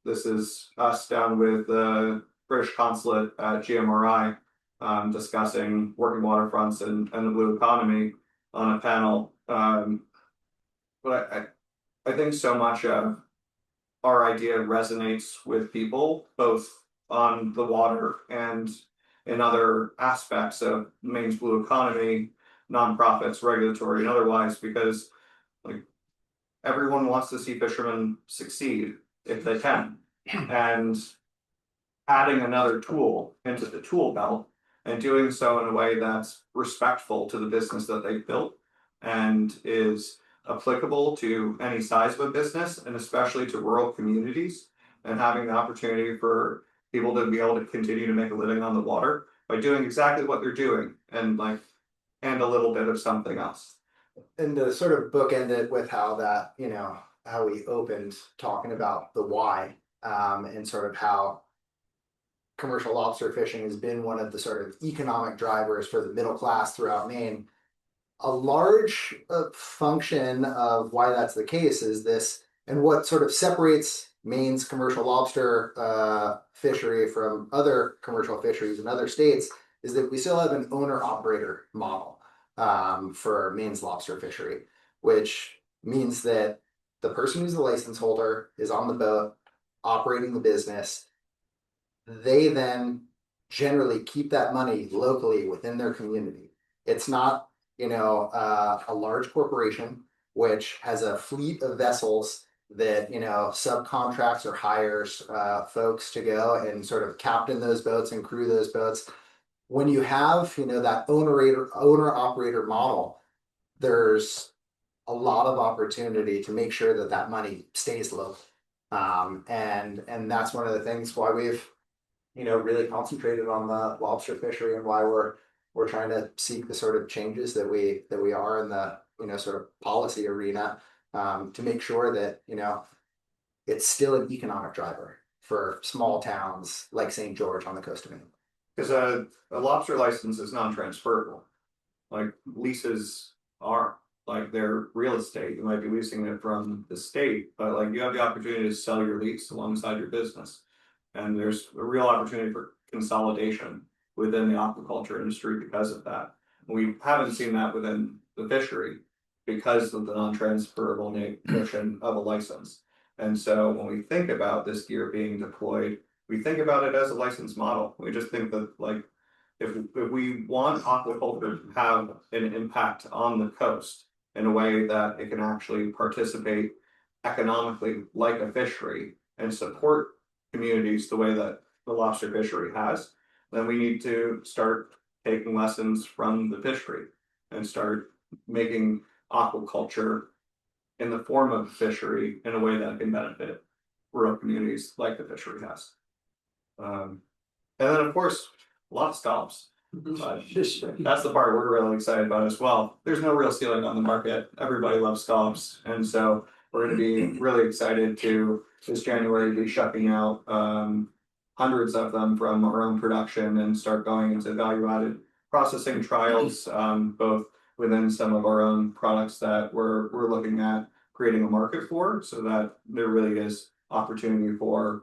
This is us down with the British consulate at GMRI discussing working waterfronts and the blue economy on a panel. But I think so much of our idea resonates with people, both on the water and in other aspects of Maine's blue economy, nonprofits, regulatory, and otherwise, because like everyone wants to see fishermen succeed if they can. And adding another tool into the tool belt and doing so in a way that's respectful to the business that they've built and is applicable to any size of a business and especially to rural communities, and having the opportunity for people to be able to continue to make a living on the water by doing exactly what they're doing and a little bit of something else. And to sort of bookend it with how that, how we opened talking about the why, and sort of how commercial lobster fishing has been one of the sort of economic drivers for the middle class throughout Maine. A large function of why that's the case is this, and what sort of separates Maine's commercial lobster fishery from other commercial fisheries in other states is that we still have an owner-operator model for Maine's lobster fishery, which means that the person who's the license holder is on the boat operating the business. They then generally keep that money locally within their community. It's not, a large corporation which has a fleet of vessels that, subcontracts or hires folks to go and sort of captain those boats and crew those boats. When you have, that owner operator model, there's a lot of opportunity to make sure that that money stays local. And that's one of the things why we've, really concentrated on the lobster fishery and why we're trying to seek the sort of changes that we are in the, sort of policy arena, to make sure that, it's still an economic driver for small towns like St. George on the coast of Maine. Because a lobster license is non-transferable. Like leases are, like they're real estate. You might be leasing it from the state, but like you have the opportunity to sell your lease alongside your business. And there's a real opportunity for consolidation within the aquaculture industry because of that. We haven't seen that within the fishery because of the non-transferable notion of a license. And so when we think about this gear being deployed, we think about it as a license model. We just think that like if we want aquaculture to have an impact on the coast in a way that it can actually participate economically like a fishery and support communities the way that the lobster fishery has, then we need to start taking lessons from the fishery and start making aquaculture in the form of fishery in a way that can benefit rural communities like the fishery has. And then of course, a lot of scallops. That's the part we're really excited about as well. There's no real ceiling on the market. Everybody loves scallops. And so we're going to be really excited to this January be shucking out hundreds of them from our own production and start going into value-added processing trials, both within some of our own products that we're looking at creating a market for, so that there really is opportunity for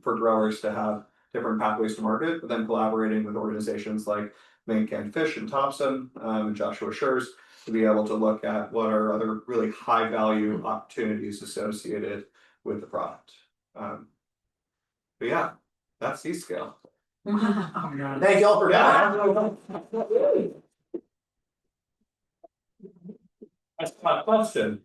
growers to have different pathways to market, but then collaborating with organizations like Maine Canned Fish and Thompson and Joshua Schurz to be able to look at what are other really high value opportunities associated with the product. But yeah, that's Seascale. Thank you all for coming. That's my question.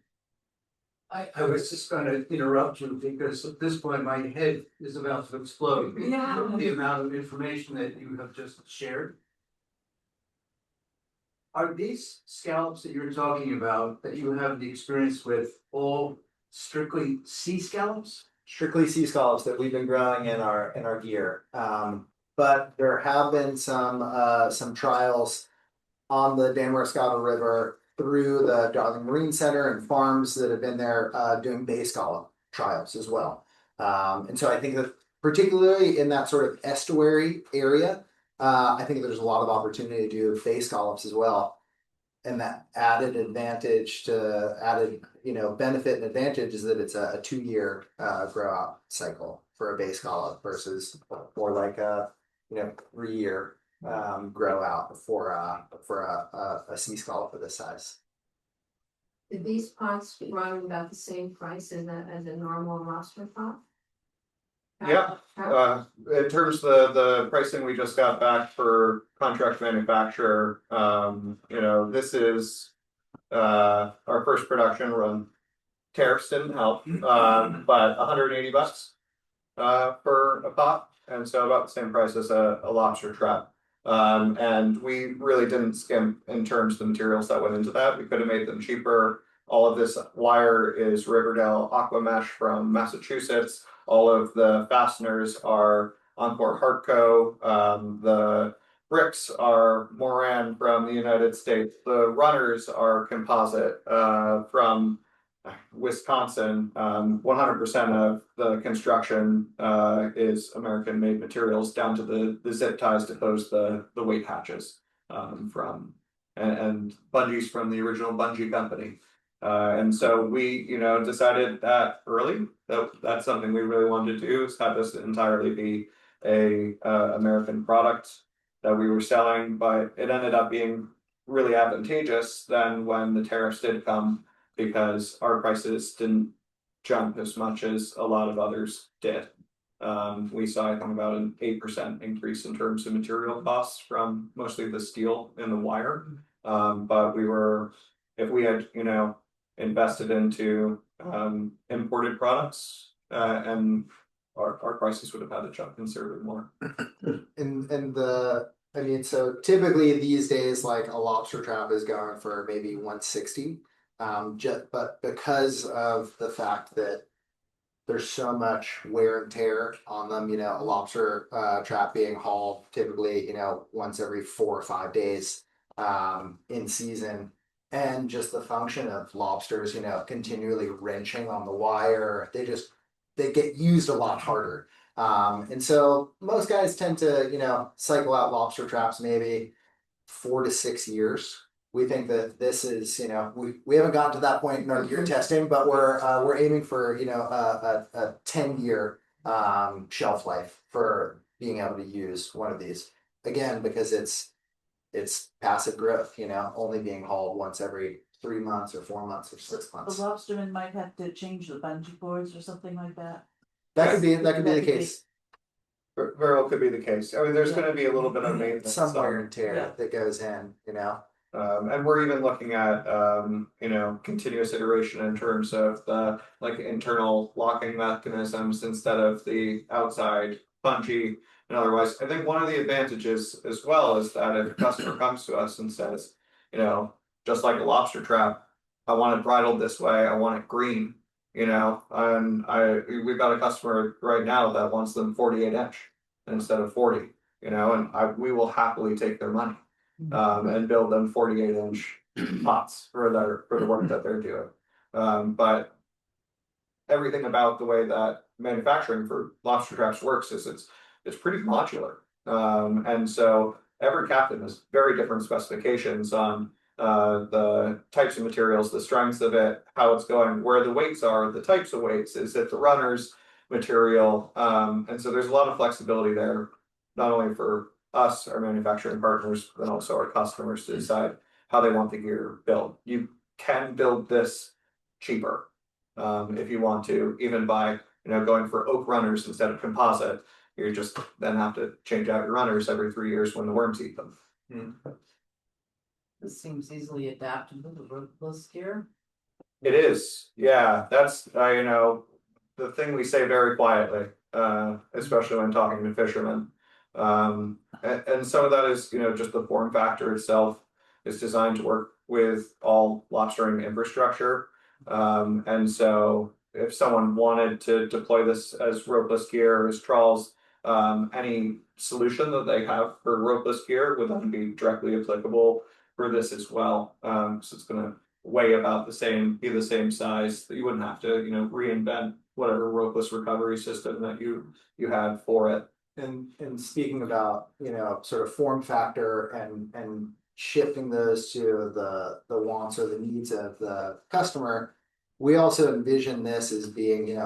I was just gonna interrupt you because at this point my head is about to explode. Yeah. The amount of information that you have just shared. Are these scallops that you're talking about that you have the experience with all strictly sea scallops? Strictly sea scallops that we've been growing in our gear. But there have been some trials on the Damariscotta River through the Darling Marine Center and farms that have been there doing bay scallop trials as well. And so I think that particularly in that sort of estuary area, I think there's a lot of opportunity to do bay scallops as well. And that added advantage to benefit and advantage is that it's a 2-year grow out cycle for a bay scallop versus more like a 3-year grow out for a sea scallop of this size. Do these pots run about the same price as a normal lobster pot? Yeah, in terms of the pricing we just got back for contract manufacturer, this is our first production run. Tariffs didn't help, but $180 for a pot, and so about the same price as a lobster trap. And we really didn't skimp in terms of the materials that went into that. We could have made them cheaper. All of this wire is Riverdale Aqua Mesh from Massachusetts. All of the fasteners are Encore Hartco. The bricks are Moran from the United States. The runners are composite from Wisconsin. 100% of the construction is American made materials down to the zip ties to close the weight hatches from and bungees from the original bungee company. And so we, decided that early that that's something we really wanted to do, is have this entirely be a American product that we were selling, but it ended up being really advantageous then when the tariffs did come, because our prices didn't jump as much as a lot of others did. We saw, I think, about an 8% increase in terms of material costs from mostly the steel and the wire. But if we had, invested into imported products, and our prices would have had to jump considerably more. I mean, so typically these days, like a lobster trap is going for maybe 160. But because of the fact that there's so much wear and tear on them, a lobster trap being hauled typically, once every 4 or 5 days in season. And just the function of lobsters, continually wrenching on the wire, they get used a lot harder. And so most guys tend to, cycle out lobster traps maybe 4 to 6 years. We think that this is, we haven't gotten to that point in our gear testing, but we're aiming for, a 10-year shelf life for being able to use one of these. Again, because it's passive growth, only being hauled once every 3 months or 4 months or 6 months. The lobsterman might have to change the bungee cords or something like that. That could be the case. Very well could be the case. I mean, there's going to be a little bit of maintenance. Some wear and tear Yeah. that goes in, And we're even looking at, continuous iteration in terms of the like internal locking mechanisms instead of the outside bungee and otherwise. I think one of the advantages as well is that if a customer comes to us and says, just like a lobster trap, I want it bridled this way, I want it green, and we've got a customer right now that wants them 48-inch instead of 40, and we will happily take their money. And build them 48-inch pots for the work that they're doing. But everything about the way that manufacturing for lobster traps works is it's pretty modular. And so every captain has very different specifications on the types of materials, the strengths of it, how it's going, where the weights are, the types of weights, is it the runner's material? And so there's a lot of flexibility there, not only for us, our manufacturing partners, but also our customers to decide how they want the gear built. You can build this cheaper if you want to, even by going for oak runners instead of composite. You just then have to change out your runners every 3 years when the worms eat them. This seems easily adaptable to roadless gear. It is, yeah. That's the thing we say very quietly, especially when talking to fishermen. And some of that is, just the form factor itself is designed to work with all lobstering infrastructure. And so if someone wanted to deploy this as ropeless gear, as trawls, any solution that they have for ropeless gear would then be directly applicable for this as well. So it's going to weigh about the same, be the same size, that you wouldn't have to, reinvent whatever ropeless recovery system that you had for it. And speaking about, sort of form factor and shifting those to the wants or the needs of the customer, we also envision this as being,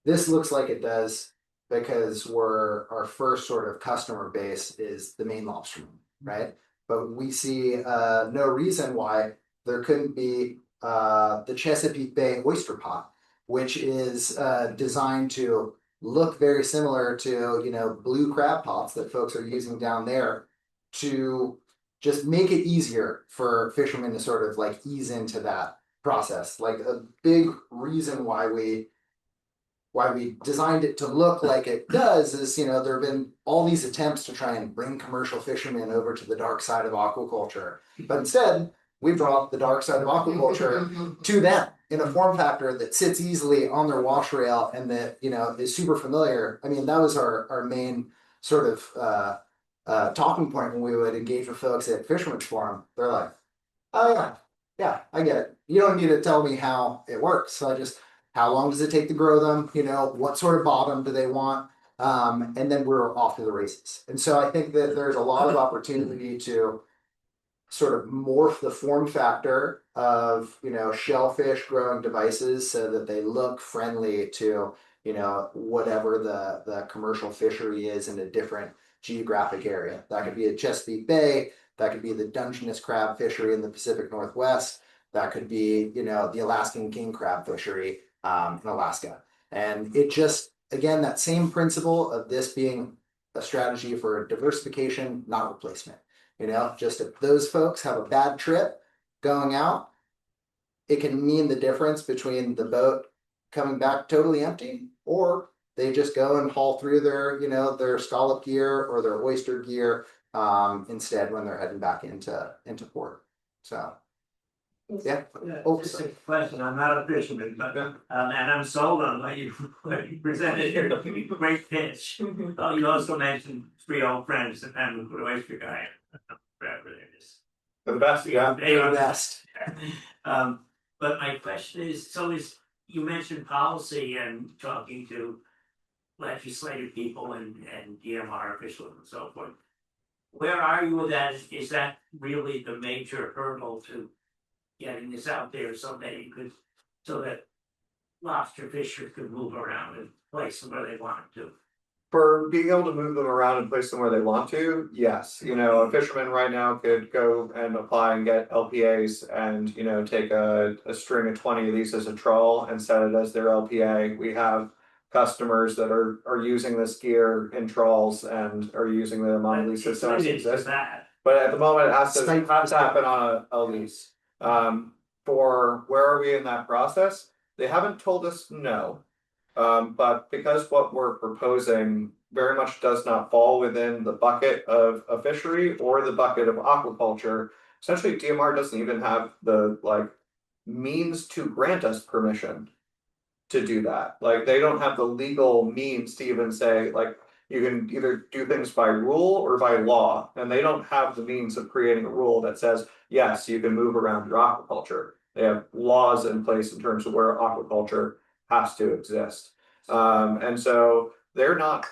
this looks like it does because our first sort of customer base is the Maine lobsterman, right? But we see no reason why there couldn't be the Chesapeake Bay oyster pot, which is designed to look very similar to blue crab pots that folks are using down there, to just make it easier for fishermen to sort of like ease into that process. Like a big reason why we designed it to look like it does is, there have been all these attempts to try and bring commercial fishermen over to the dark side of aquaculture, but instead we've brought the dark side of aquaculture to them in a form factor that sits easily on their wash rail and that, is super familiar. I mean, that was our main sort of talking point when we would engage with folks at Fisherman's Forum. They're like, oh yeah, I get it. You don't need to tell me how it works. So how long does it take to grow them? What sort of bottom do they want? And then we're off to the races. And so I think that there's a lot of opportunity to sort of morph the form factor of, shellfish growing devices so that they look friendly to, whatever the commercial fishery is in a different geographic area. That could be a Chesapeake Bay, that could be the Dungeness crab fishery in the Pacific Northwest, that could be, the Alaskan king crab fishery in Alaska. And it just, again, that same principle of this being a strategy for diversification, not replacement. Just if those folks have a bad trip going out, it can mean the difference between the boat coming back totally empty, or they just go and haul through their, their scallop gear or their oyster gear instead when they're heading back into port. So yeah. Oh, Just a question, I'm not a fisherman, but, and I'm sold on what you presented here, great pitch. You also mentioned 3 old friends and then the oyster guy. Forever, they're just. For the best, yeah. They are the best. But my question is, you mentioned policy and talking to legislative people and DMR officials and so forth. Where are you with that? Is that really the major hurdle to getting this out there so that lobster fishers could move around and place them where they want to? For being able to move them around and place them where they want to, yes. A fisherman right now could go and apply and get LPAs and, take a string of 20 of these as a trawl and set it as their LPA. We have customers that are using this gear in trawls and are using them on leases. So it exists. But at the moment, it has to happen on a lease. For where are we in that process? They haven't told us no. But because what we're proposing very much does not fall within the bucket of a fishery or the bucket of aquaculture, essentially DMR doesn't even have the means to grant us permission to do that. They don't have the legal means to even say you can either do things by rule or by law, and they don't have the means of creating a rule that says yes, you can move around your aquaculture. They have laws in place in terms of where aquaculture has to exist. And so they're not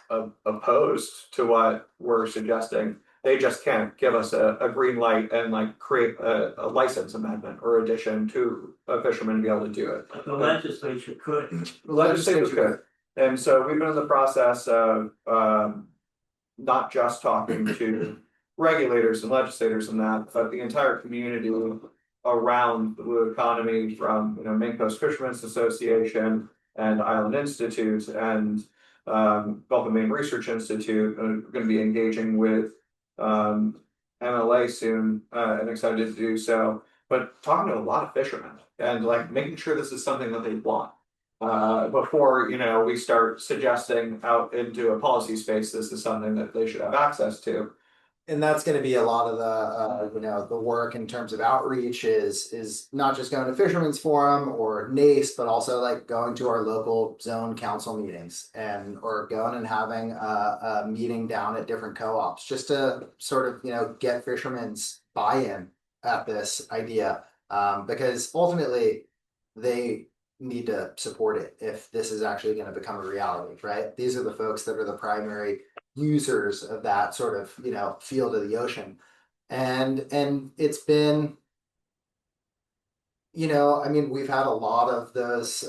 opposed to what we're suggesting. They just can't give us a green light and create a license amendment or addition to a fisherman to be able to do it. The legislature could. The legislature could. And so we've been in the process of not just talking to regulators and legislators and that, but the entire community around the blue economy, from Maine Coast Fishermen's Association and Island Institute and Gulf of Maine Research Institute. We're going to be engaging with MLA soon and excited to do so. But talking to a lot of fishermen and making sure this is something that they want before we start suggesting out into a policy space this is something that they should have access to. And that's going to be a lot of the work in terms of outreach is not just going to Fisherman's Forum or NACE, but also going to our local zone council meetings or going and having a meeting down at different co-ops just to sort of get fishermen's buy-in at this idea, because ultimately they need to support it if this is actually going to become a reality, right? These are the folks that are the primary users of that sort of field of the ocean, and it's been we've had a lot of those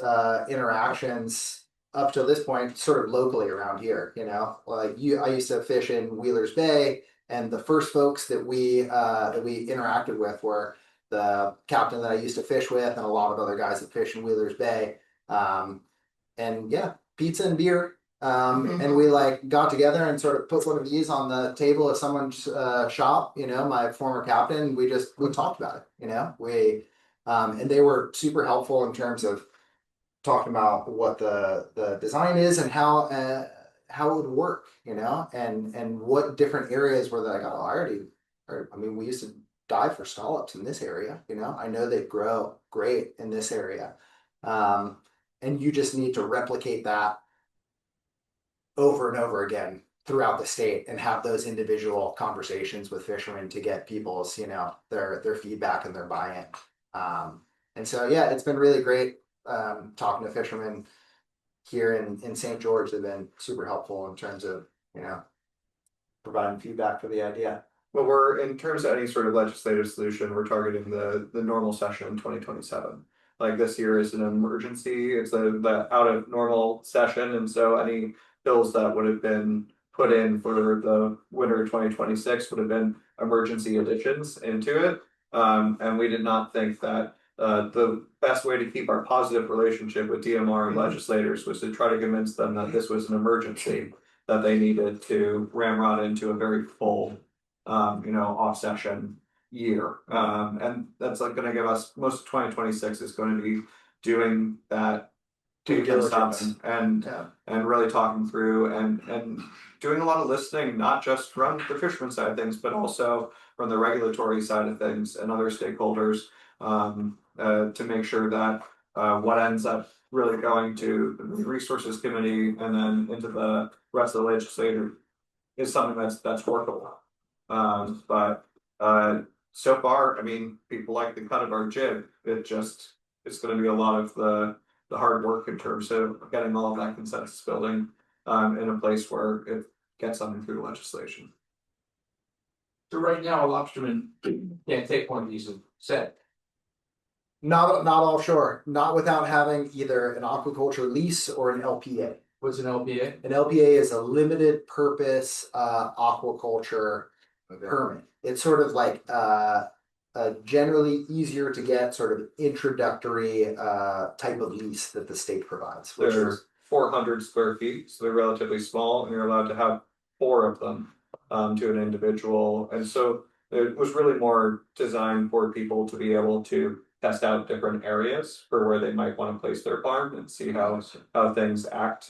interactions up to this point sort of locally around here. I used to fish in Wheeler's Bay, and the first folks that we interacted with were the captain that I used to fish with and a lot of other guys that fish in Wheeler's Bay, and yeah, pizza and beer. And we got together and sort of put one of these on the table of someone's shop, my former captain. We talked about it, and they were super helpful in terms of talking about what the design is and how it would work, and what different areas where we used to dive for scallops in this area, I know they grow great in this area. And you just need to replicate that over and over again throughout the state and have those individual conversations with fishermen to get people's, their feedback and their buy-in. And so, yeah, it's been really great talking to fishermen here in St. George. They've been super helpful in terms of, providing feedback for the idea. Well, we're in terms of any sort of legislative solution, we're targeting the normal session in 2027. This year is an emergency. It's the out of normal session, and so any bills that would have been put in for the winter 2026 would have been emergency additions into it. And we did not think that the best way to keep our positive relationship with DMR and legislators was to try to convince them that this was an emergency that they needed to ramrod into a very full, off session. year. And that's like gonna give us, most of 2026 is going to be doing that. Due Taking some diligence. and Yeah. really talking through and doing a lot of listening, not just from the fisherman side of things, but also from the regulatory side of things and other stakeholders. To make sure that what ends up really going to the resources committee and then into the rest of the legislature is something that's workable. But so far, I mean, people like the cut of our jib. It's going to be a lot of the hard work in terms of getting all of that consensus building in a place where it gets something through legislation. So right now, a lobsterman can't take one of these and set. Not offshore, not without having either an aquaculture lease or an LPA. What's an LPA? An LPA is a limited purpose aquaculture permit. It's sort of like a generally easier to get sort of introductory type of lease that the state provides, which They're is 400 square feet, so they're relatively small, and you're allowed to have 4 of them to an individual. And so it was really more designed for people to be able to test out different areas for where they might want to place their farm and see how things act.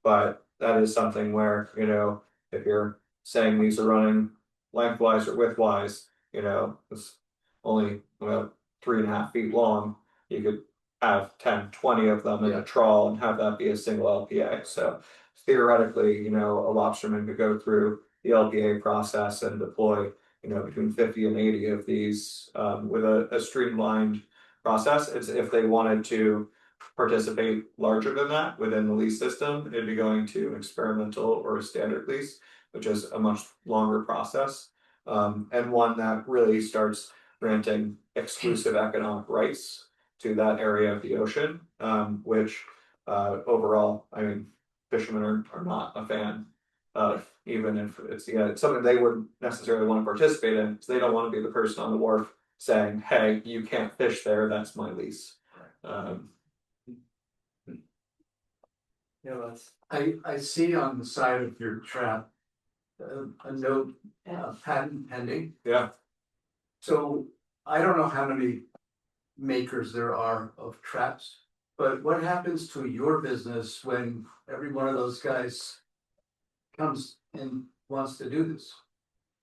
But that is something where, you know, if you're saying these are running lengthwise or widthwise, you know, it's only about 3.5 feet long. You could have 10, 20 of them in a trawl and have that be a single LPA. So theoretically, you know, a lobsterman could go through the LPA process and deploy, you know, between 50 and 80 of these with a streamlined process. It's if they wanted to participate larger than that within the lease system, it'd be going to an experimental or a standard lease, which is a much longer process. And one that really starts granting exclusive economic rights to that area of the ocean, which overall, I mean, fishermen are not a fan of, even if it's something they wouldn't necessarily want to participate in, because they don't want to be the person on the wharf saying, hey, you can't fish there, that's my lease. Yeah, I see on the side of your trap a note, patent pending. Yeah. So I don't know how many makers there are of traps, but what happens to your business when every one of those guys comes and wants to do this?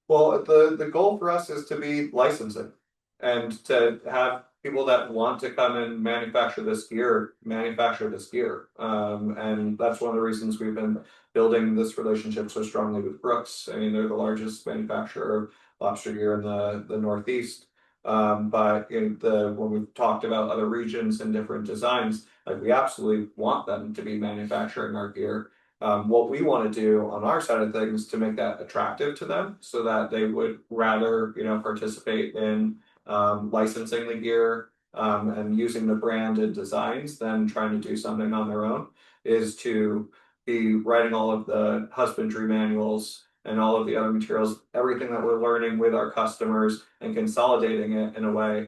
Well, the goal for us is to be licensing and to have people that want to come and manufacture this gear. And that's one of the reasons we've been building this relationship so strongly with Brooks. I mean, they're the largest manufacturer of lobster gear in the Northeast. But when we've talked about other regions and different designs, like we absolutely want them to be manufacturing our gear. What we want to do on our side of things to make that attractive to them so that they would rather, participate in licensing the gear and using the branded designs than trying to do something on their own is to be writing all of the husbandry manuals and all of the other materials, everything that we're learning with our customers and consolidating it in a way